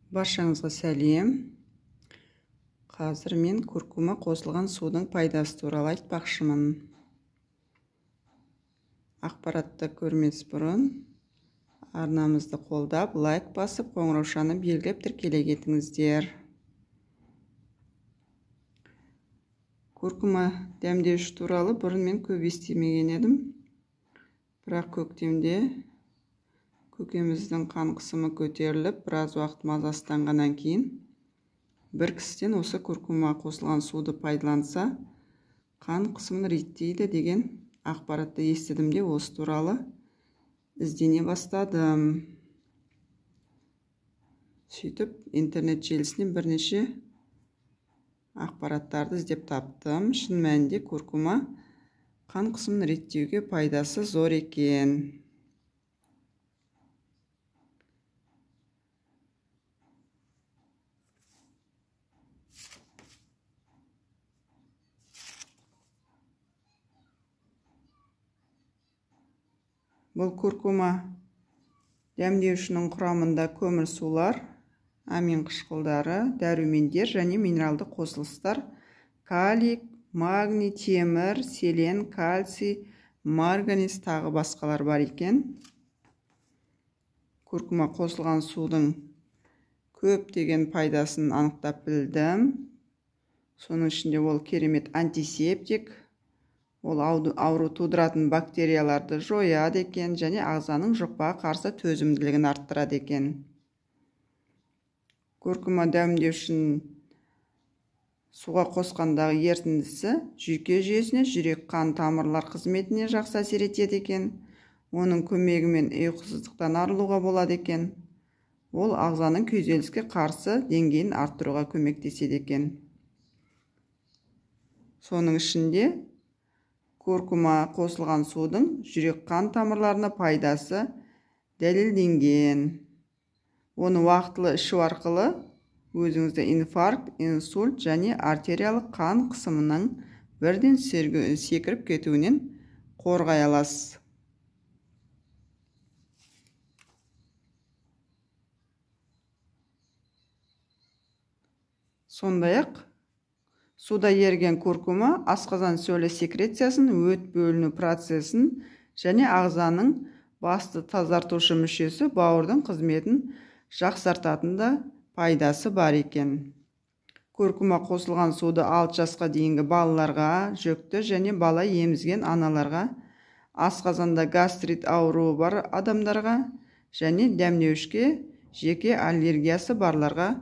Баршаңызға сәлем. Қазір мен куркума қосылған судың пайдасы туралы айтпақшымын. Ақпаратты көрмес бұрын арнамызды қолдап, лайк басып, қоңыраушаны белгілеп тіркеле кетіңіздер. Куркума дәмдеуіш туралы бұрын мен көп естімеген едім. Бірақ көктемде көкеміздің қан қысымы көтеріліп, біраз уақыт мазасызданғаннан кейін бір кісіден осы куркума қосылған суды пайдаланса, қан қысымын реттейді деген ақпаратты естідім де осы туралы іздене бастадым. Сөйтіп, интернет желісінен бірнеше ақпараттарды іздеп таптым. Шын мәнінде куркума қан қысымын реттеуге пайдасы зор екен. Бұл куркума дәмдеуішінің құрамында көмірсулар, амин қышқылдары, дәрумендер және минералды қосылыстар, калий, магний, темір, селен, кальций, марганец тағы басқалар бар екен. Куркума қосылған судың көптеген пайдасын анықтап білдім. Соның ішінде ол керемет антисептик, ол ауру тудыратын бактерияларды жояды екен және ағзаның жұқпаға қарсы төзімділігін арттырады екен. Куркума дәмдеуішін суға қосқандағы ерітіндісі жүйке жүйесіне, жүрек қан тамырлар қызметіне жақсы әсер етеді екен. Оның көмегімен ұйқысыздықтан арылуға болады екен. Ол ағзаның күйзеліске қарсы деңгейін арттыруға көмектеседі екен. Соның ішінде куркума қосылған судың жүрек қан тамырларына пайдасы дәлелденген. Оны уақытылы ішу арқылы өзіңізді инфаркт, инсульт және артериялық қан қысымының бірден секіріп кетуінен қорғай аласыз. Сондай-ақ суда еріген куркума асқазан сөлі секрециясын, өт бөліну процесін және ағзаның басты тазартушы мүшесі бауырдың қызметін жақсартатында пайдасы бар екен. Куркума қосылған суды 6 жасқа дейінгі балаларға, жүкті және бала емізген аналарға, асқазанда гастрит ауруы бар адамдарға және дәмдеуішке жеке аллергиясы барларға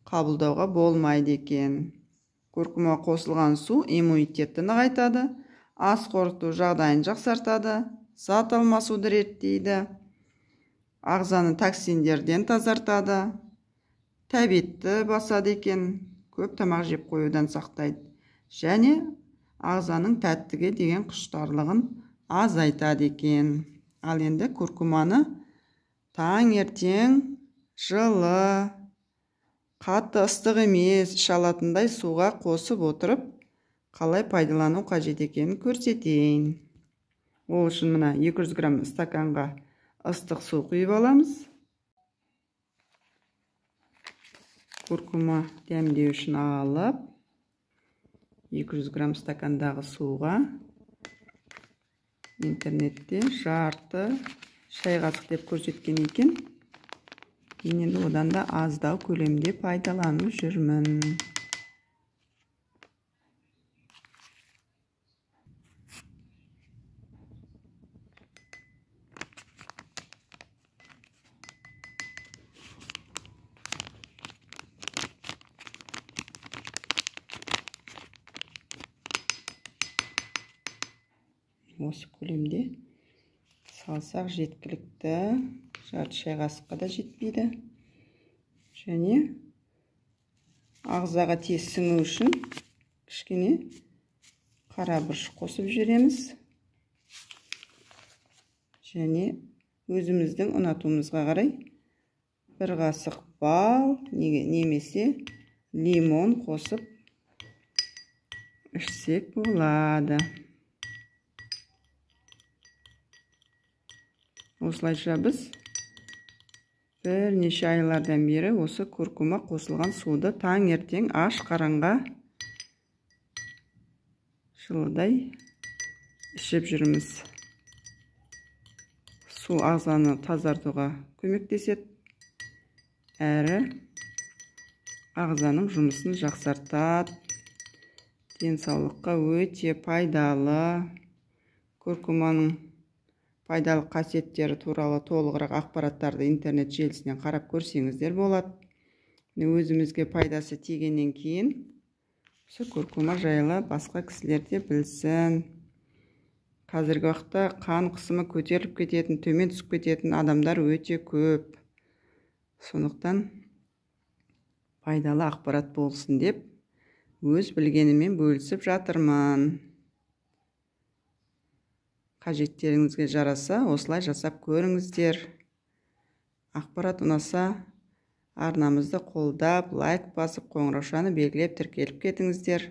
қабылдауға болмайды екен. Куркума қосылған су иммунитетті нығайтады, ас қорыту жағдайын жақсартады, зат алмасуды реттейді, ағзаны токсиндерден тазартады, тәбетті басады екен, көп тамақ жеп қоюдан сақтайды және ағзаның тәттіге деген құштарлығын азайтады екен. Ал енді куркуманы таңертең жылы, қатты ыстық емес іше алатындай суға қосып отырып, қалай пайдалану қажет екенін көрсетейін. Ол үшін мына 200 грамм стаканға ыстық су құйып аламыз. Куркума дәмдеуішін алып, 200 грамм стакандағы суға интернетте жарты шай қасық деп көрсеткен екен. Енді одан да аздау көлемде пайдаланып жүрмін. Осы көлемде салсақ жеткілікті, жарты шай қасыққа да жетпейді. Және ағзаға тез сіңу үшін кішкене қара бұрыш қосып жібереміз. Және өзіміздің ұнатуымызға қарай бір қасық бал немесе лимон қосып ішсек болады. Осылайша біз бірнеше айлардан бері осы куркума қосылған суды таңертең аш қаранға жылыдай ішіп жүрміз. Су ағзаны тазартуға көмектеседі, әрі ағзаның жұмысын жақсартады. Денсаулыққа өте пайдалы. Куркуманың пайдалы қасиеттері туралы толығырақ ақпараттарды интернет желісінен қарап көрсеңіздер болады. Өзімізге пайдасы тигеннен кейін осы куркума жайлы басқа кісілер де білсін. Қазіргі уақытта қан қысымы көтеріліп кететін, төмен түсіп кететін адамдар өте көп. Сондықтан пайдалы ақпарат болсын деп өз білгенімен бөлісіп жатырмын. Қажеттеріңізге жараса, осылай жасап көріңіздер. Ақпарат ұнаса, арнамызды қолдап, лайк басып, қоңыраушаны белгілеп тіркеліп кетіңіздер.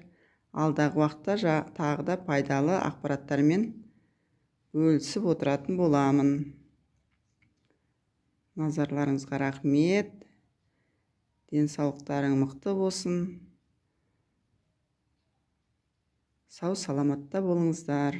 Алдағы уақытта тағы да пайдалы ақпараттармен бөлісіп отыратын боламын. Назарларыңызға рахмет. Денсаулықтарың мықты болсын. Сау саламатта болыңыздар.